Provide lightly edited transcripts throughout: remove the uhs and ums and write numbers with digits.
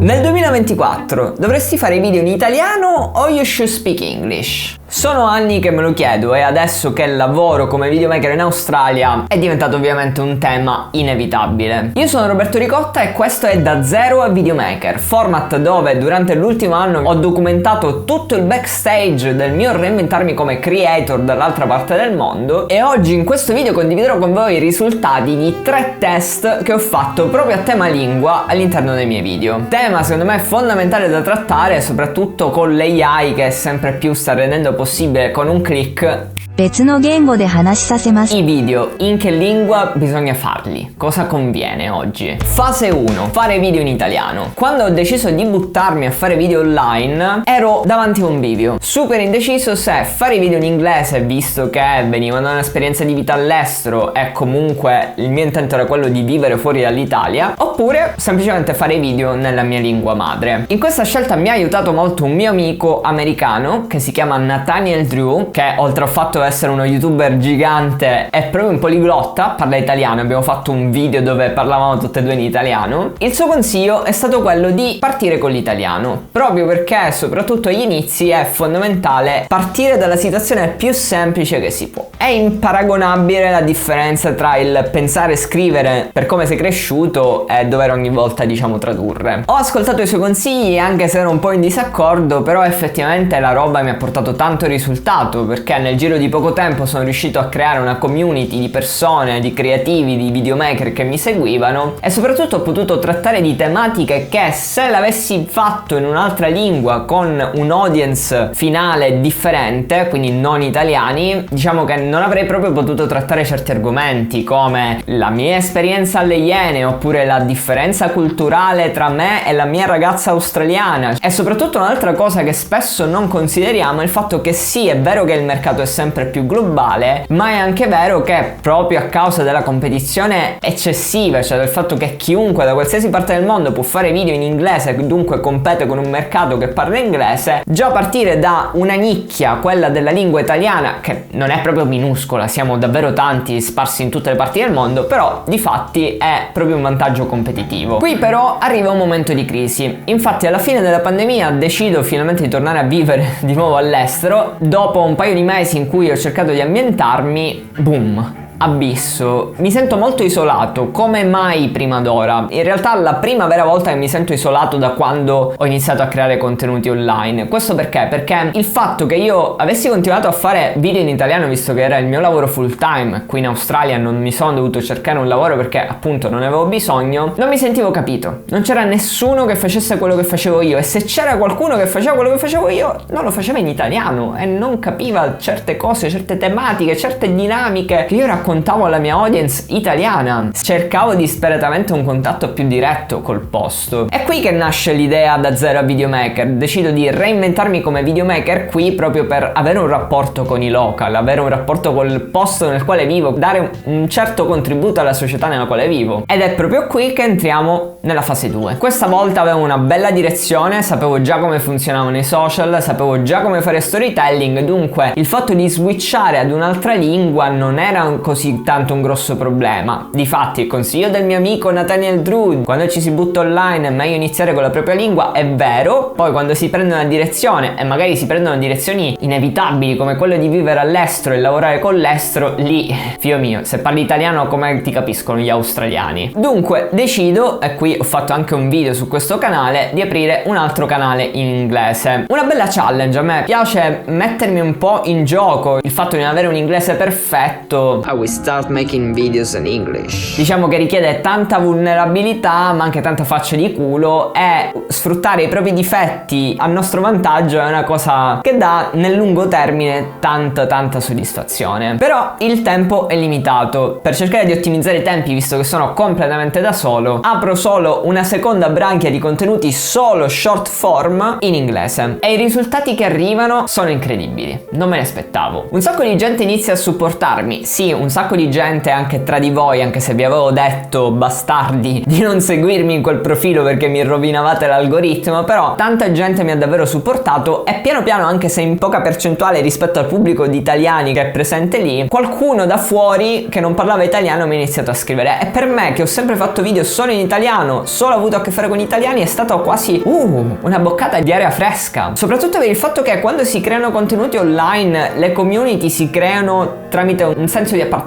Nel 2024 dovresti fare video in italiano o you should speak English? Sono anni che me lo chiedo e adesso che lavoro come videomaker in Australia è diventato ovviamente un tema inevitabile. Io sono Roberto Ricotta e questo è Da Zero a Videomaker, format dove durante l'ultimo anno ho documentato tutto il backstage del mio reinventarmi come creator dall'altra parte del mondo, e oggi in questo video condividerò con voi i risultati di 3 test che ho fatto proprio a tema lingua all'interno dei miei video. Tema secondo me fondamentale da trattare, soprattutto con l'AI che sempre più sta rendendo possibile con un click i video. In che lingua bisogna farli? Cosa conviene oggi? Fase 1. Fare video in italiano. Quando ho deciso di buttarmi a fare video online ero davanti a un bivio, super indeciso se fare video in inglese, visto che venivo da un'esperienza di vita all'estero e comunque il mio intento era quello di vivere fuori dall'Italia, oppure semplicemente fare video nella mia lingua madre. In questa scelta mi ha aiutato molto un mio amico americano che si chiama Nathaniel Drew, che oltre al fatto essere uno youtuber gigante è proprio un poliglotta, parla italiano, abbiamo fatto un video dove parlavamo tutte e due in italiano. Il suo consiglio è stato quello di partire con l'italiano, proprio perché soprattutto agli inizi è fondamentale partire dalla situazione più semplice che si può. È imparagonabile la differenza tra il pensare e scrivere per come sei cresciuto e dover ogni volta tradurre. Ho ascoltato i suoi consigli anche se ero un po' in disaccordo, però effettivamente la roba mi ha portato tanto risultato, perché nel giro di poco tempo sono riuscito a creare una community di persone, di creativi, di videomaker che mi seguivano, e soprattutto ho potuto trattare di tematiche che se l'avessi fatto in un'altra lingua con un audience finale differente, quindi non italiani, diciamo che non avrei proprio potuto trattare certi argomenti come la mia esperienza alle Iene, oppure la differenza culturale tra me e la mia ragazza australiana. E soprattutto un'altra cosa che spesso non consideriamo è il fatto che sì, è vero che il mercato è sempre più globale, ma è anche vero che proprio a causa della competizione eccessiva, cioè del fatto che chiunque da qualsiasi parte del mondo può fare video in inglese, dunque compete con un mercato che parla inglese, già partire da una nicchia, quella della lingua italiana, che non è proprio minuscola, siamo davvero tanti sparsi in tutte le parti del mondo, però di fatti è proprio un vantaggio competitivo. Qui però arriva un momento di crisi. Infatti alla fine della pandemia decido finalmente di tornare a vivere di nuovo all'estero. Dopo un paio di mesi in cui ho cercato di ambientarmi, boom, abisso. Mi sento molto isolato, come mai prima d'ora. In realtà la prima vera volta che mi sento isolato da quando ho iniziato a creare contenuti online. Questo perché? Perché il fatto che io avessi continuato a fare video in italiano, visto che era il mio lavoro full time, qui in Australia non mi sono dovuto cercare un lavoro perché appunto non ne avevo bisogno, non mi sentivo capito. Non c'era nessuno che facesse quello che facevo io, e se c'era qualcuno che faceva quello che facevo io, non lo faceva in italiano e non capiva certe cose, certe tematiche, certe dinamiche che io raccontavo alla mia audience italiana. Cercavo disperatamente un contatto più diretto col posto. È qui che nasce l'idea Da Zero a Videomaker. Decido di reinventarmi come videomaker qui proprio per avere un rapporto con i local, avere un rapporto col posto nel quale vivo, dare un certo contributo alla società nella quale vivo. Ed è proprio qui che entriamo nella fase 2. Questa volta avevo una bella direzione, sapevo già come funzionavano i social, sapevo già come fare storytelling, dunque il fatto di switchare ad un'altra lingua non era così tanto un grosso problema. Difatti il consiglio del mio amico Nathaniel Drew, quando ci si butta online è meglio iniziare con la propria lingua, è vero. Poi quando si prende una direzione, e magari si prendono direzioni inevitabili come quello di vivere all'estero e lavorare con l'estero, lì, figlio mio, se parli italiano come ti capiscono gli australiani? Dunque decido, e qui ho fatto anche un video su questo canale, di aprire un altro canale in inglese. Una bella challenge, a me piace mettermi un po' in gioco, il fatto di non avere un inglese perfetto. I will start making videos in English. Diciamo che richiede tanta vulnerabilità, ma anche tanta faccia di culo, e sfruttare i propri difetti a nostro vantaggio è una cosa che dà nel lungo termine tanta soddisfazione. Però il tempo è limitato. Per cercare di ottimizzare i tempi, visto che sono completamente da solo, apro solo una seconda branchia di contenuti solo short form in inglese, e i risultati che arrivano sono incredibili. Non me ne aspettavo. Un sacco di gente inizia a supportarmi, sì, un sacco di gente anche tra di voi, anche se vi avevo detto, bastardi, di non seguirmi in quel profilo perché mi rovinavate l'algoritmo, però tanta gente mi ha davvero supportato e piano piano, anche se in poca percentuale rispetto al pubblico di italiani che è presente lì, qualcuno da fuori che non parlava italiano mi ha iniziato a scrivere, e per me che ho sempre fatto video solo in italiano, solo avuto a che fare con italiani, è stato quasi una boccata di aria fresca, soprattutto per il fatto che quando si creano contenuti online le community si creano tramite un senso di appartenenza.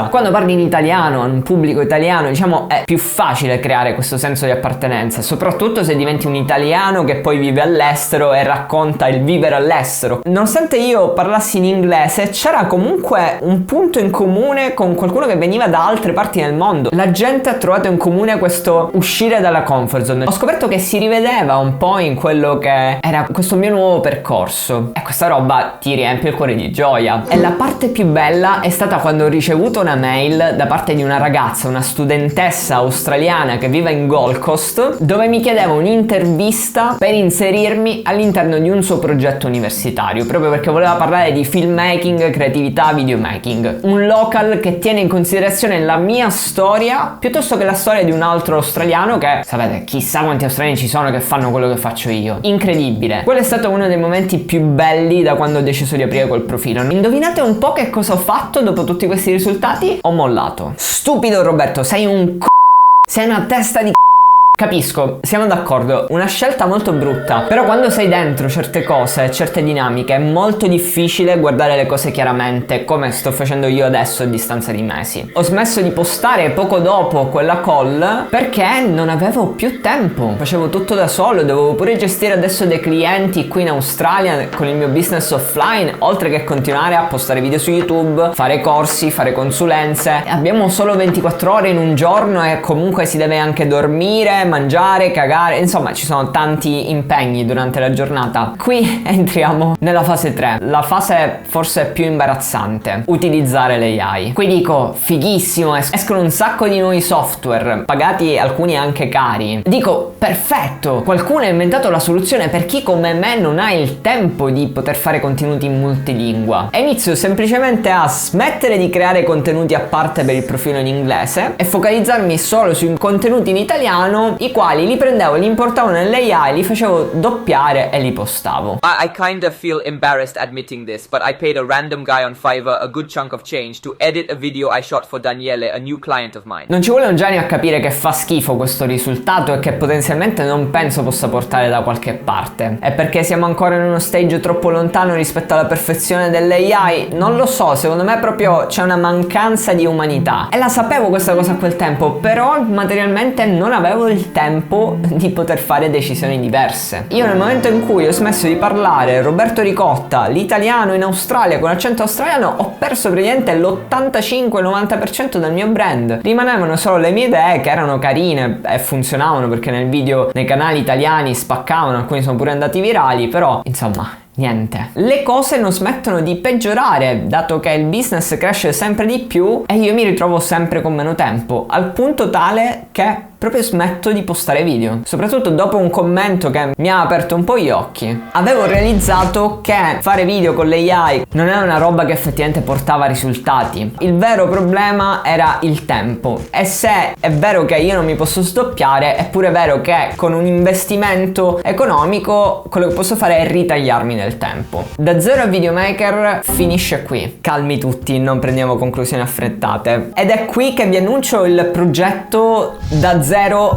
Quando parli in italiano a un pubblico italiano, diciamo, è più facile creare questo senso di appartenenza, soprattutto se diventi un italiano che poi vive all'estero e racconta il vivere all'estero. Nonostante io parlassi in inglese, c'era comunque un punto in comune con qualcuno che veniva da altre parti del mondo. La gente ha trovato in comune questo uscire dalla comfort zone. Ho scoperto che si rivedeva un po' in quello che era questo mio nuovo percorso, e questa roba ti riempie il cuore di gioia. E la parte più bella è stata quando ho ricevuto una mail da parte di una ragazza, una studentessa australiana che vive in Gold Coast, dove mi chiedeva un'intervista per inserirmi all'interno di un suo progetto universitario, proprio perché voleva parlare di filmmaking, creatività, videomaking, un local che tiene in considerazione la mia storia piuttosto che la storia di un altro australiano che, sapete, chissà quanti australiani ci sono che fanno quello che faccio io. Incredibile. Quello è stato uno dei momenti più belli da quando ho deciso di aprire quel profilo. Indovinate un po' che cosa ho fatto dopo tutti questi risultati? Ho mollato. Stupido Roberto, sei un sei una testa di Capisco, siamo d'accordo, una scelta molto brutta, però quando sei dentro certe cose, certe dinamiche, è molto difficile guardare le cose chiaramente, come sto facendo io adesso a distanza di mesi. Ho smesso di postare poco dopo quella call perché non avevo più tempo, facevo tutto da solo, dovevo pure gestire adesso dei clienti qui in Australia con il mio business offline, oltre che continuare a postare video su YouTube, fare corsi, fare consulenze. Abbiamo solo 24 ore in un giorno e comunque si deve anche dormire, mangiare, cagare, insomma ci sono tanti impegni durante la giornata. Qui entriamo nella fase 3, la fase forse più imbarazzante, utilizzare l'AI. Qui dico fighissimo, escono un sacco di nuovi software, pagati alcuni anche cari. Dico perfetto, qualcuno ha inventato la soluzione per chi come me non ha il tempo di poter fare contenuti in multilingua, e inizio semplicemente a smettere di creare contenuti a parte per il profilo in inglese e focalizzarmi solo sui contenuti in italiano, i quali li prendevo, li importavo nell'AI, li facevo doppiare e li postavo. I kind of feel embarrassed admitting this, but I paid a random guy on Fiverr a good chunk of change to edit a video I shot for Daniele, a new client of mine. Non ci vuole un genio a capire che fa schifo questo risultato e che potenzialmente non penso possa portare da qualche parte. È perché siamo ancora in uno stage troppo lontano rispetto alla perfezione dell'AI? Non lo so, secondo me proprio c'è una mancanza di umanità. E la sapevo questa cosa a quel tempo, però materialmente non avevo il tempo di poter fare decisioni diverse. Io nel momento in cui ho smesso di parlare Roberto Ricotta, l'italiano in Australia con accento australiano, ho perso praticamente l'85-90% del mio brand. Rimanevano solo le mie idee, che erano carine e funzionavano perché nel video nei canali italiani spaccavano, alcuni sono pure andati virali, però insomma niente. Le cose non smettono di peggiorare, dato che il business cresce sempre di più e io mi ritrovo sempre con meno tempo, al punto tale che proprio smetto di postare video, soprattutto dopo un commento che mi ha aperto un po' gli occhi. Avevo realizzato che fare video con l'AI non era una roba che effettivamente portava risultati. Il vero problema era il tempo, e se è vero che io non mi posso sdoppiare, è pure vero che con un investimento economico quello che posso fare è ritagliarmi nel tempo. Da zero a videomaker finisce qui. Calmi tutti, non prendiamo conclusioni affrettate. Ed è qui che vi annuncio il progetto da zero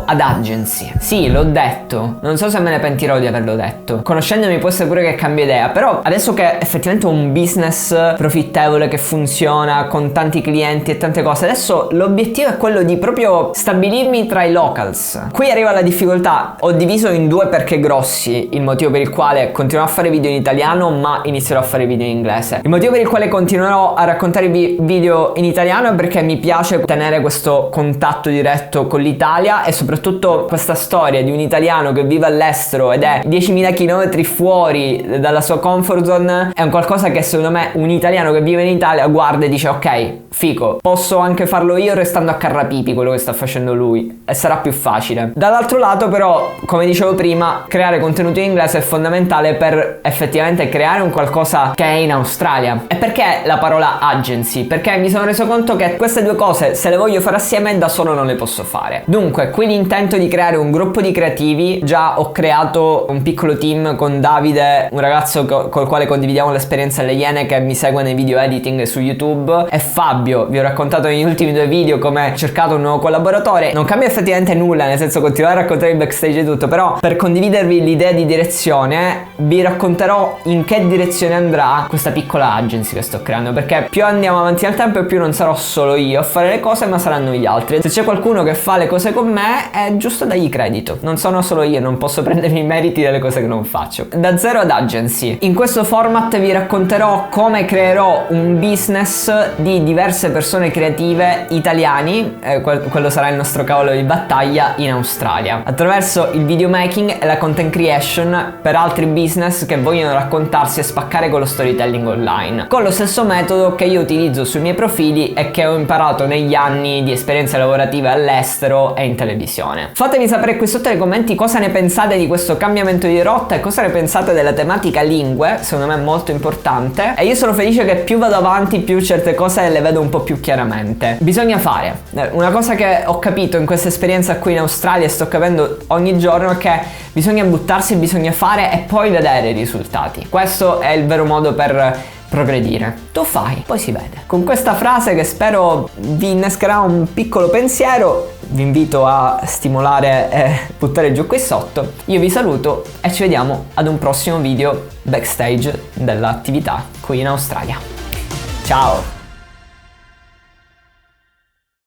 ad agency. Sì, l'ho detto, non so se me ne pentirò di averlo detto. Conoscendomi può essere pure che cambio idea, però adesso che effettivamente ho un business profittevole che funziona con tanti clienti e tante cose, adesso l'obiettivo è quello di proprio stabilirmi tra i locals. Qui arriva la difficoltà. Ho diviso in due perché grossi il motivo per il quale continuerò a fare video in italiano ma inizierò a fare video in inglese. Il motivo per il quale continuerò a raccontare video in italiano è perché mi piace tenere questo contatto diretto con l'Italia, e soprattutto questa storia di un italiano che vive all'estero ed è 10.000 km fuori dalla sua comfort zone è un qualcosa che secondo me un italiano che vive in Italia guarda e dice ok, fico, posso anche farlo io restando a Carrapipi quello che sta facendo lui, e sarà più facile. Dall'altro lato però, come dicevo prima, creare contenuti in inglese è fondamentale per effettivamente effettivamente creare un qualcosa che è in Australia. E perché la parola agency? Perché mi sono reso conto che queste due cose, se le voglio fare assieme, da solo non le posso fare. Dunque, qui l'intento di creare un gruppo di creativi. Già ho creato un piccolo team con Davide, un ragazzo col quale condividiamo l'esperienza alle Iene, che mi segue nei video editing su YouTube, e Fabio. Vi ho raccontato negli ultimi 2 video come ho cercato un nuovo collaboratore. Non cambia effettivamente nulla, nel senso continuare a raccontare il backstage e tutto, però per condividervi l'idea di direzione vi racconterò in che direzione andrà questa piccola agency che sto creando, perché più andiamo avanti nel tempo e più non sarò solo io a fare le cose, ma saranno gli altri. Se c'è qualcuno che fa le cose con me è giusto dargli credito, non sono solo io, non posso prendermi i meriti delle cose che non faccio. Da zero ad agency. In questo format vi racconterò come creerò un business di diverse persone creative italiani, quello sarà il nostro cavallo di battaglia in Australia, attraverso il videomaking e la content creation per altri business che vogliono raccontarsi e spaccare con lo storytelling online, con lo stesso metodo che io utilizzo sui miei profili e che ho imparato negli anni di esperienze lavorative all'estero e in televisione. Fatemi sapere qui sotto nei commenti cosa ne pensate di questo cambiamento di rotta e cosa ne pensate della tematica lingue, secondo me è molto importante, e io sono felice che più vado avanti più certe cose le vedo un po' più chiaramente. Bisogna fare una cosa che ho capito in questa esperienza qui in Australia e sto capendo ogni giorno, è che bisogna buttarsi, bisogna fare e poi vedere i risultati. Questo è il vero modo per progredire. Tu fai, poi si vede. Con questa frase, che spero vi innescherà un piccolo pensiero, vi invito a stimolare e buttare giù qui sotto. Io vi saluto e ci vediamo ad un prossimo video backstage dell'attività qui in Australia. Ciao!